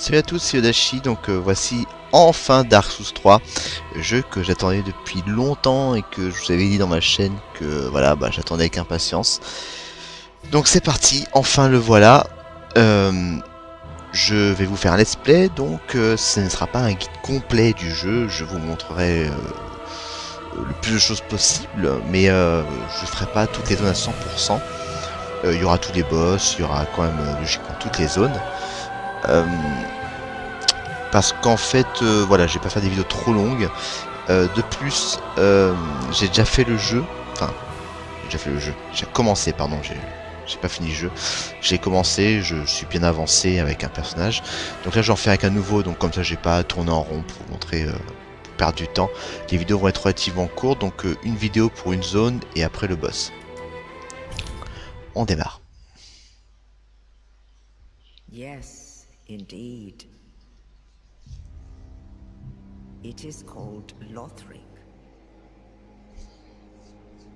Salut à tous, c'est Yodashi, donc voici enfin Dark Souls 3, jeu que j'attendais depuis longtemps et que je vous avais dit dans ma chaîne que voilà, j'attendais avec impatience. Donc c'est parti, enfin le voilà. Euh, je vais vous faire un let's play, donc ce ne sera pas un guide complet du jeu, je vous montrerai le plus de choses possible, mais je ferai pas toutes les zones à 100%. Il y aura tous les boss, il y aura quand même logiquement toutes les zones. Euh, Parce qu'en fait, voilà, je vais pas faire des vidéos trop longues. De plus, j'ai déjà fait le jeu. Enfin, j'ai déjà fait le jeu. J'ai commencé, pardon. J'ai pas fini le jeu. J'ai commencé, je suis bien avancé avec un personnage. Donc là, j'en fais avec un nouveau. Donc comme ça, j'ai pas à tourner en rond pour montrer, pour perdre du temps. Les vidéos vont être relativement courtes. Donc une vidéo pour une zone et après le boss. On démarre. Yes, indeed. It is called Lothric,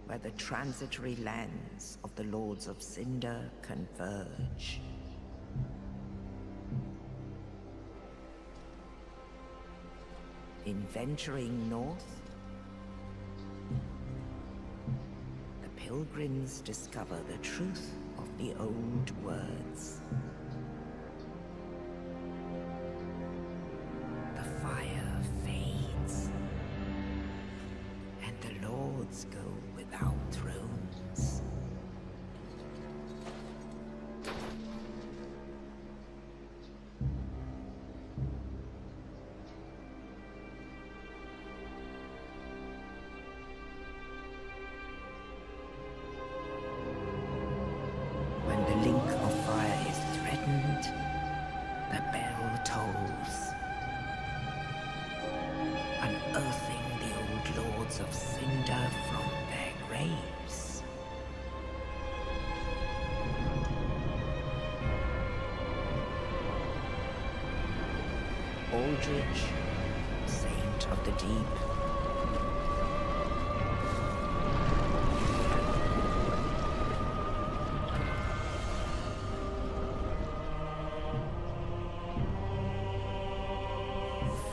where the transitory lands of the Lords of Cinder converge. In venturing north, the pilgrims discover the truth of the old words. The fire fades, and the lords go without thrones. When the link of fire is threatened, the bell tolls, unearthing the old lords of Cinder from their graves. Aldrich, saint of the deep,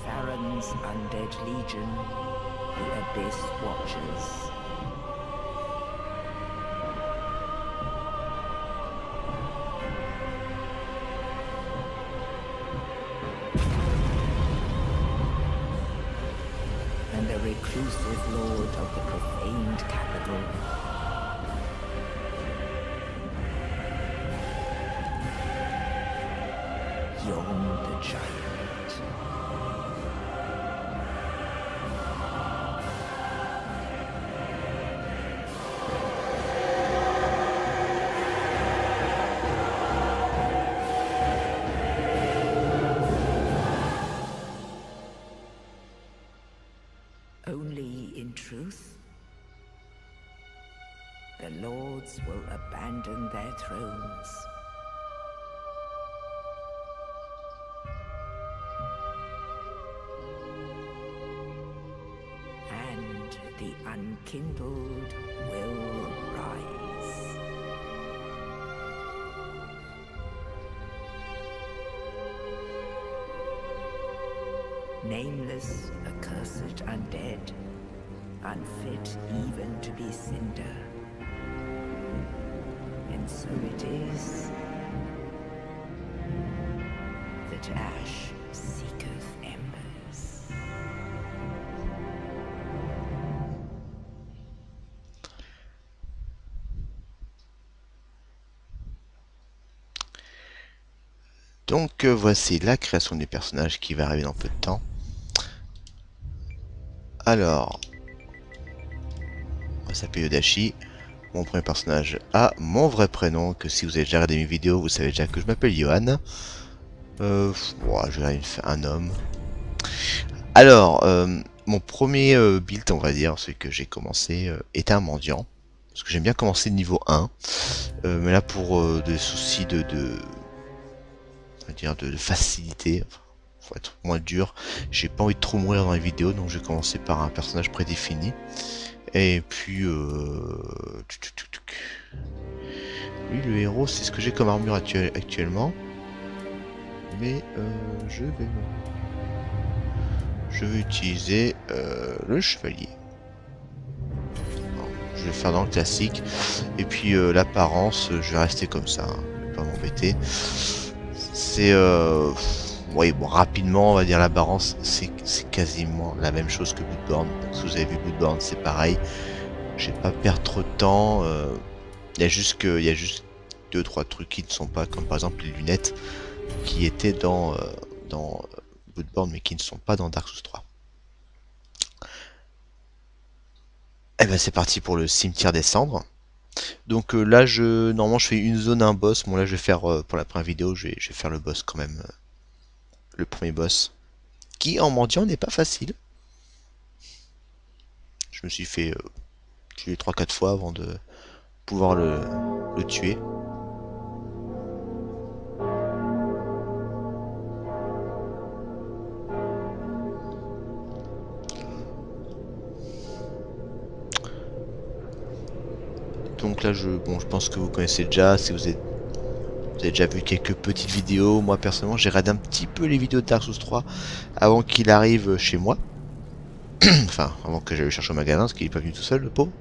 Farron's undead legion, the Abyss Watchers. And the reclusive lord of the profaned capital. Yon the giant. Only in truth, the lords will abandon their thrones. And the unkindled will rise. Nameless, accursed undead, unfit even to be cinder. And so it is that ash seeketh embers. Donc voici la création des personnages qui va arriver dans peu de temps. Alors, on va s'appeler Yodashi. Mon premier personnage a mon vrai prénom, que si vous avez déjà regardé mes vidéos, vous savez déjà que je m'appelle Johan. Je vais faire un homme. Alors, mon premier build, on va dire, celui que j'ai commencé, était un mendiant. Parce que j'aime bien commencer niveau 1. Mais là, pour des soucis on va dire de facilité, enfin, faut être moins dur, j'ai pas envie de trop mourir dans les vidéos, donc je vais commencer par un personnage prédéfini. Et puis, lui, le héros, c'est ce que j'ai comme armure actuellement. Mais je vais utiliser le chevalier. Alors, je vais faire dans le classique. Et puis l'apparence, je vais rester comme ça. Hein. Je vais pas m'embêter. C'est oui, bon, rapidement, on va dire l'apparence, c'est quasiment la même chose que Bloodborne. Donc, si vous avez vu Bloodborne, c'est pareil. Je vais pas perdre trop de temps. Il y a juste 2-3 trucs qui ne sont pas, comme par exemple les lunettes qui étaient dans Bloodborne, mais qui ne sont pas dans Dark Souls 3. Et ben c'est parti pour le cimetière des cendres. Donc là, normalement, je fais une zone, un boss. Bon là, je vais faire pour la première vidéo, je vais faire le boss quand même, le premier boss, qui en mendiant n'est pas facile. Je me suis fait tuer 3-4 fois avant de pouvoir le tuer. Donc là, je pense que vous connaissez déjà, si vous avez déjà vu quelques petites vidéos. Moi personnellement, j'ai regardé un petit peu les vidéos de Dark Souls 3 avant qu'il arrive chez moi. Enfin, avant que j'aille le chercher au magasin, parce qu'il est pas venu tout seul, le pauvre.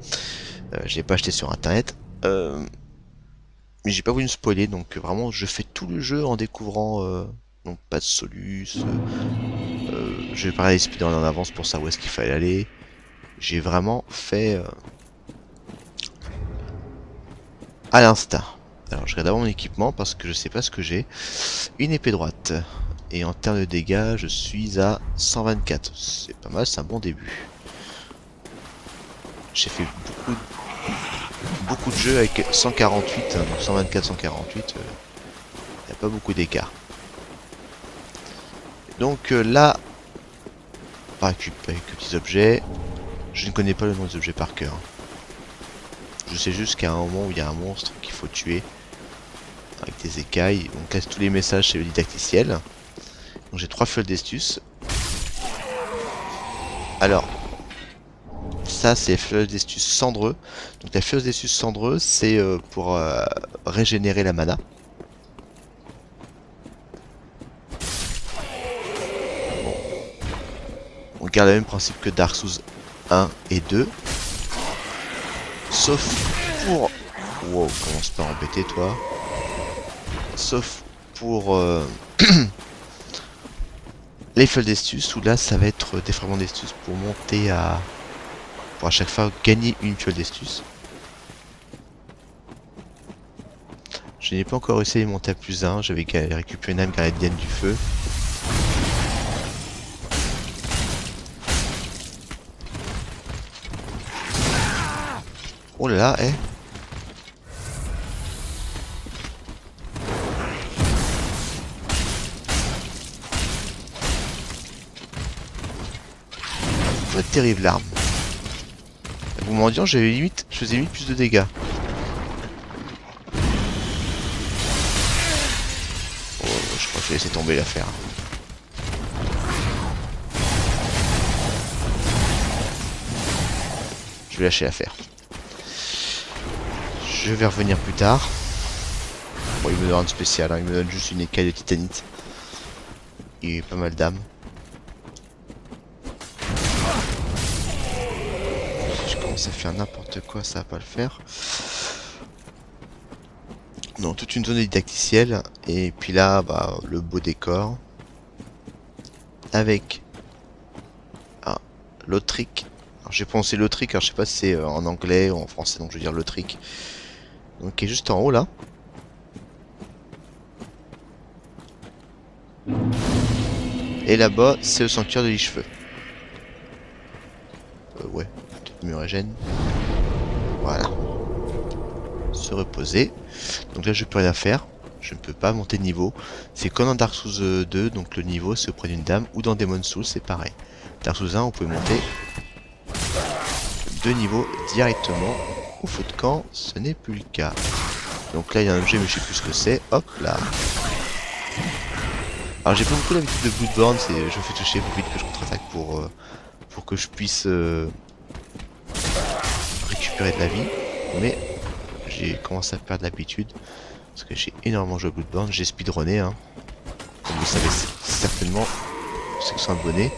Je l'ai pas acheté sur internet. Mais j'ai pas voulu me spoiler, donc vraiment, je fais tout le jeu en découvrant. Donc pas de solus. Je vais parler des speedruns en avance pour savoir où est-ce qu'il fallait aller. J'ai vraiment fait à l'instinct. Alors je regarde d'abord mon équipement parce que je sais pas ce que j'ai. Une épée droite. Et en termes de dégâts, je suis à 124. C'est pas mal, c'est un bon début. J'ai fait beaucoup de jeux avec 148, hein, donc 124, 148. Il n'y a pas beaucoup d'écart. Donc là, on va récupérer quelques petits objets. Je ne connais pas le nom des objets par cœur. Je sais juste qu'à un moment où il y a un monstre qu'il faut tuer avec des écailles, on casse tous les messages chez le didacticiel. Donc j'ai 3 fioles d'estus. Alors, ça c'est fioles d'estus cendreux. Donc la fiole d'estus cendreux, c'est pour régénérer la mana. Bon. On garde le même principe que Dark Souls 1 et 2. Sauf pour... Wow, commence pas à embêter toi. Sauf pour les fioles d'estus, où là ça va être des fragments d'estus pour monter à... Pour à chaque fois gagner une fiole d'estus. Je n'ai pas encore essayé de monter à plus 1, j'avais récupéré une âme gardienne du feu. Oh là là, eh. Pas terrible l'arme. Vous m'en disant, je faisais limite plus de dégâts. Oh, je crois que je vais laisser tomber l'affaire. Je vais lâcher l'affaire. Je vais revenir plus tard. Bon, il me donne un spécial, hein. Il me donne juste une écaille de titanite. Et pas mal d'âmes. Si je commence à faire n'importe quoi, ça va pas le faire. Donc toute une zone didacticielle. Et puis là, bah, le beau décor. Avec l'autrique. J'ai prononcé l'autrique, alors je sais pas si c'est en anglais ou en français, donc je veux dire l'autrique. Donc qui est juste en haut là. Et là-bas, c'est le sanctuaire de Lich-Feu. Ouais, peut-être Murégène. Voilà. Se reposer. Donc là, je peux rien faire. Je ne peux pas monter de niveau. C'est comme dans Dark Souls 2, donc le niveau c'est auprès d'une dame, ou dans Demon's Souls, c'est pareil. Dark Souls 1, on pouvait monter 2 niveaux directement. Au feu de camp, ce n'est plus le cas. Donc là, il y a un objet, mais je sais plus ce que c'est. Hop là. Alors j'ai pas beaucoup l'habitude de Bloodborne, je me fais toucher pour vite que je contre-attaque pour que je puisse récupérer de la vie. Mais j'ai commencé à perdre l'habitude parce que j'ai énormément joué à Bloodborne, j'ai speedrunné, hein, comme le savez certainement, ceux qui sont abonnés.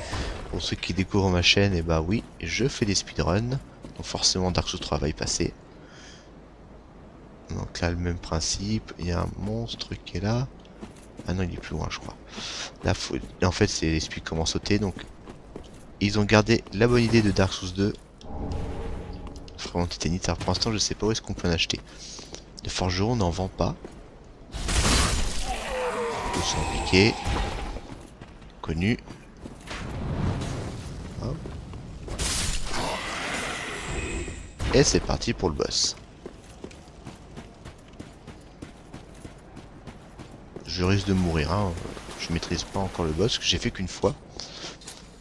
Pour ceux qui découvrent ma chaîne, et bah oui, je fais des speedruns. Donc forcément Dark Souls 3 va y passer. Donc là le même principe, il y a un monstre qui est là. Ah non, il est plus loin je crois. Là faut... en fait c'est les speeds comment sauter, donc ils ont gardé la bonne idée de Dark Souls 2. Vraiment titanite. Alors pour l'instant je sais pas où est-ce qu'on peut en acheter. De forgeron n'en vend pas. Ils sont piqués. Connu. Hop. Et c'est parti pour le boss. Je risque de mourir, hein. Je maîtrise pas encore le boss, que j'ai fait qu'une fois.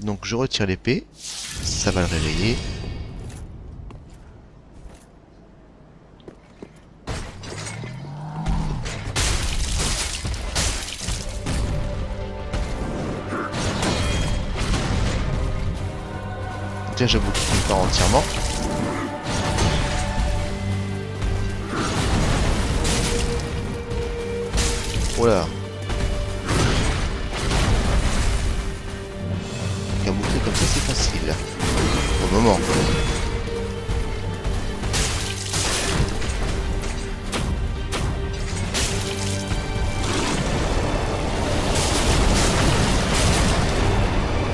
Donc je retire l'épée, ça va le réveiller. Donc là j'avoue qu'il ne pas entièrement. Voilà. Et à boucler comme ça c'est facile. Pour le moment.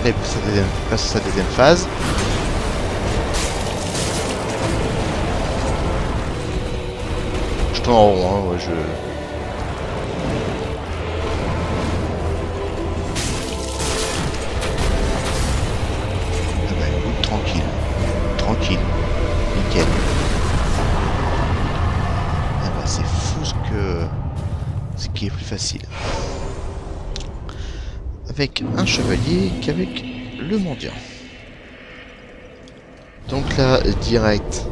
Et passe sa deuxième phase. Je tourne en rond, hein, moi je... Tranquille, tranquille, nickel. Ah bah c'est fou ce qui est plus facile avec un chevalier qu'avec le mendiant. Donc là direct,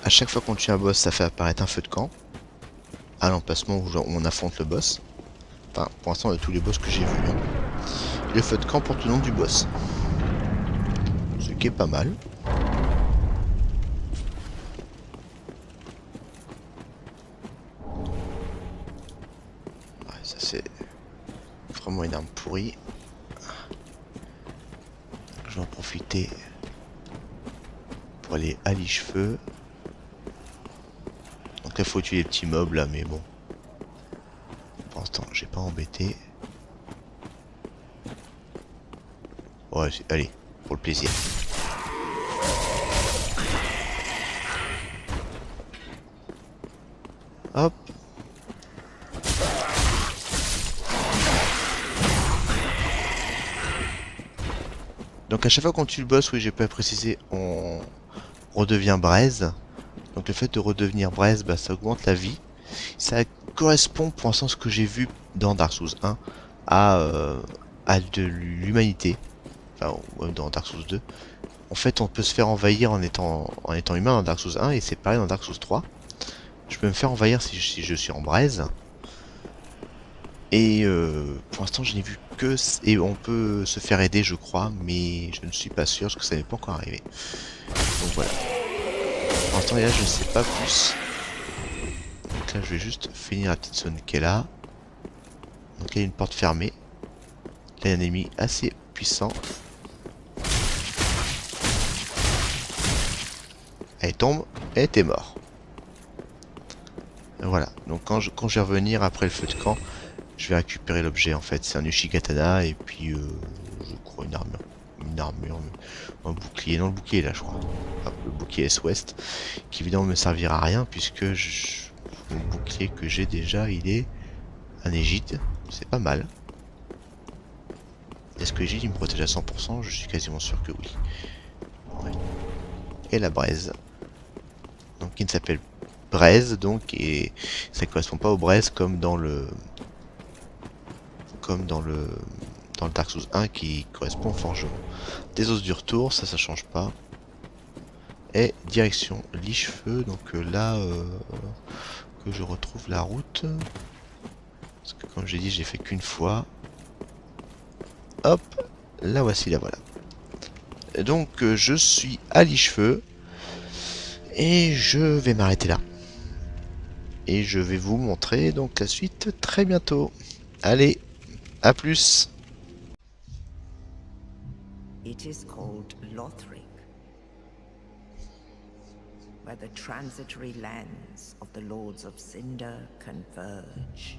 à chaque fois qu'on tue un boss ça fait apparaître un feu de camp à l'emplacement où on affronte le boss. Enfin pour l'instant de tous les boss que j'ai vus, hein. Le feu de camp porte le nom du boss. Ce qui est pas mal. Ouais, ça c'est vraiment une arme pourrie. Je vais en profiter pour aller à l'Ichefeu. Donc là faut tuer les petits mobs là, mais bon. Pour l'instant j'ai pas embêté. Ouais, allez, pour le plaisir. Hop. Donc à chaque fois qu'on tue le boss, oui j'ai pas précisé, on redevient braise. Donc le fait de redevenir braise, bah, ça augmente la vie. Ça correspond pour l'instant ce que j'ai vu dans Dark Souls 1 à de l'humanité. Enfin, dans Dark Souls 2. En fait, on peut se faire envahir en étant humain dans Dark Souls 1 et c'est pareil dans Dark Souls 3. Je peux me faire envahir si je suis en braise. Et pour l'instant, je n'ai vu que... Et on peut se faire aider, je crois, mais je ne suis pas sûr parce que ça n'est pas encore arrivé. Donc voilà. Pour l'instant, là, je ne sais pas plus. Donc là, je vais juste finir la petite zone qui est là. Donc là, il y a une porte fermée. Là, il y a un ennemi assez puissant. Elle tombe et t'es mort. Voilà, donc quand je vais revenir après le feu de camp, je vais récupérer l'objet en fait. C'est un Ushikatana et puis je crois une armure, un bouclier. Non, le bouclier là je crois. Hop, le bouclier S-Ouest qui évidemment me servira à rien puisque le bouclier que j'ai déjà il est un égide. C'est pas mal. Est-ce que l'égide il me protège à 100%? Je suis quasiment sûr que oui. Ouais. Et la braise. Donc qui ne s'appelle braise donc et ça correspond pas aux braises comme dans le Dark Souls 1 qui correspond au forgeron. Des os du retour, ça change pas. Et direction l'Ichefeu, donc là que je retrouve la route. Parce que comme j'ai dit j'ai fait qu'une fois. Hop, la voici, la voilà. Et donc je suis à l'Ichefeu. Et je vais m'arrêter là. et je vais vous montrer donc la suite très bientôt. Allez, à plus. It is called Lothric, where the transitory lands of the Lords of Cinder converge.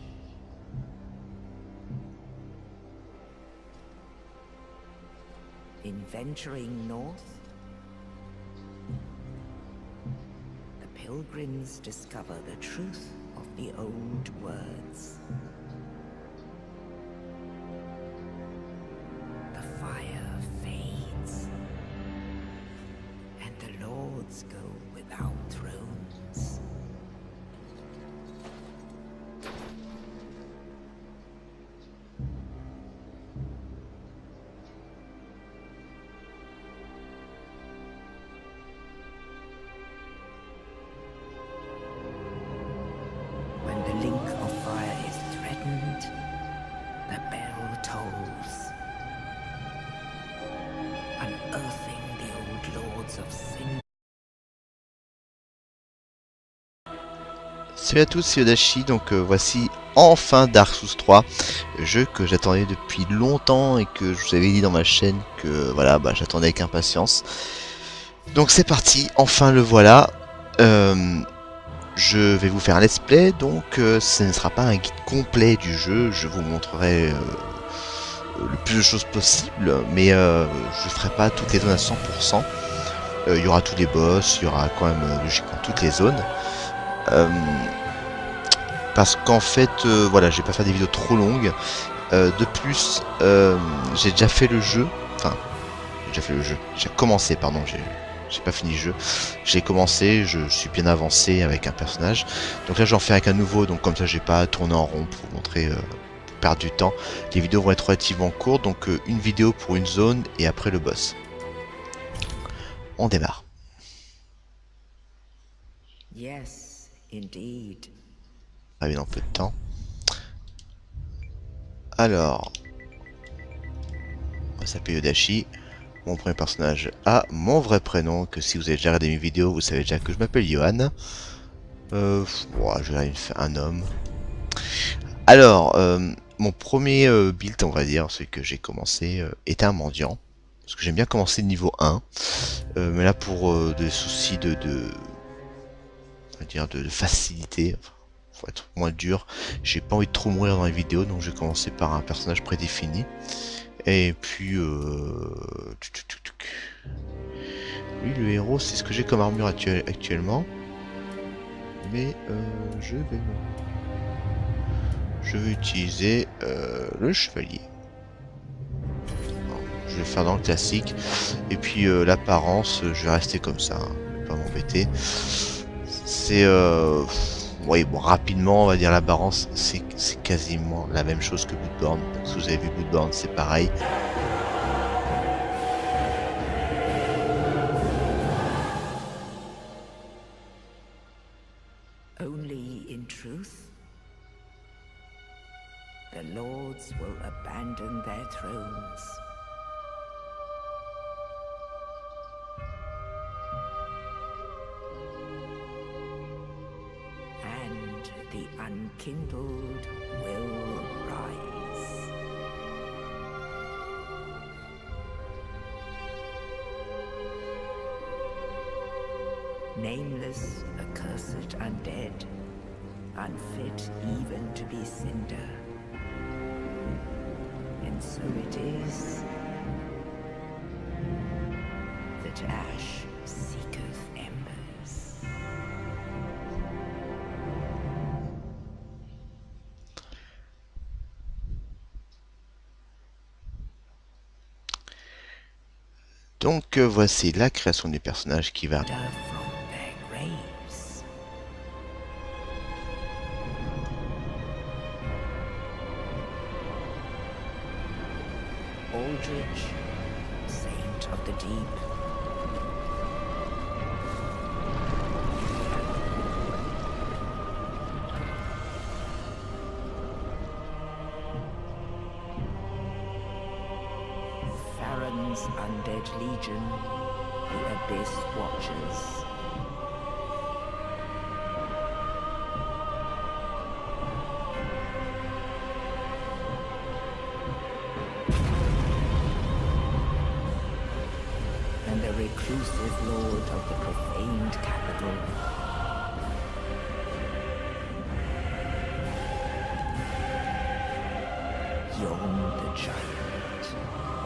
In venturing north, the pilgrims discover the truth of the old words. The fire fades, and the lords go without thrones. When the link of fire is threatened, the bell tolls, unearthing the old lords of Cinder. Salut à tous, c'est Yodachi, donc voici enfin Dark Souls 3, jeu que j'attendais depuis longtemps et que je vous avais dit dans ma chaîne que voilà, bah, j'attendais avec impatience. Donc c'est parti, enfin le voilà. Je vais vous faire un let's play, donc ce ne sera pas un guide complet du jeu, je vous montrerai le plus de choses possible, mais je ferai pas toutes les zones à 100%. Il y aura tous les boss, il y aura quand même logiquement toutes les zones. Parce qu'en fait, voilà, je vais pas faire des vidéos trop longues. De plus, j'ai déjà fait le jeu. Enfin, j'ai commencé, pardon, j'ai pas fini le jeu. J'ai commencé, je suis bien avancé avec un personnage. Donc là, j'en fais avec un nouveau, donc comme ça, j'ai pas tourné en rond pour vous montrer, pour perdre du temps. Les vidéos vont être relativement courtes, donc une vidéo pour une zone et après le boss. On démarre. Yes, indeed. Très bien, dans peu de temps. Alors, on va s'appeler Yodachi. Mon premier personnage a mon vrai prénom, que si vous avez déjà regardé mes vidéos, vous savez déjà que je m'appelle Johan. Je vais faire un homme. Alors, mon premier build, on va dire, celui que j'ai commencé, était un mendiant. Parce que j'aime bien commencer niveau 1. Mais là, pour des soucis de facilité, enfin, faut être moins dur, j'ai pas envie de trop mourir dans les vidéos, donc je vais commencer par un personnage prédéfini. Et puis, oui, le héros, c'est ce que j'ai comme armure actuellement. Mais je vais utiliser le chevalier. Alors, je vais faire dans le classique. Et puis l'apparence, je vais rester comme ça, hein, je vais pas m'embêter. C'est oui, bon, rapidement, on va dire l'apparence, c'est quasiment la même chose que Bloodborne. Si vous avez vu Bloodborne, c'est pareil. Only in truth, the lords will abandon their thrones. And the unkindled will rise. Nameless, accursed undead, unfit even to be cinder. And so it is that ash seeketh embers. Donc voici la création du personnage qui va... From their graves. Aldrich, saint of the deep. Farron's undead legion, the Abyss Watchers. reclusive lord of the profaned capital. Yom the Giant.